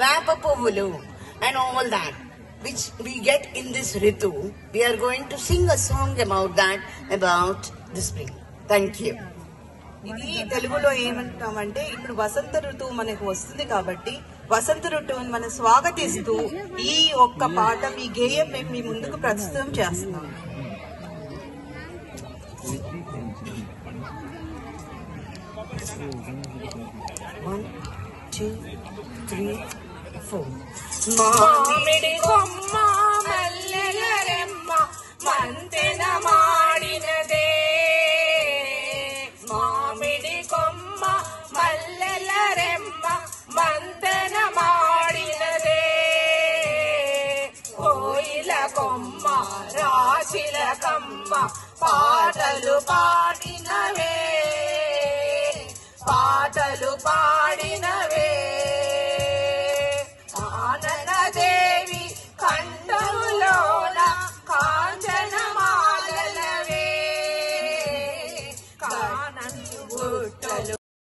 వేప పువ్వులు and all that which we get in this ritu. We are going to sing a song about the spring. Thank you. ఇది తెలుగులో ఏమంటామంటే ఇప్పుడు వసంత ఋతువు మనకు వస్తుంది కాబట్టి వసంత ఋతువుని మనం స్వాగతిస్తూ ఈ ఒక్క పాట ఈ గేయం మేము మీ ముందుకు ప్రస్తుతం చేస్తున్నాం. 1 2 3 4 మామిడి కొమ్మ మల్లెల రెమ్మ మంతెన మాడినదే మామిడి కొమ్మ మల్లెల రెమ్మ మంతెన మాడినదే కోయిల కొమ్మ రాశిల కమ్మ పాటలు పాడినవే పాటలు పాడిన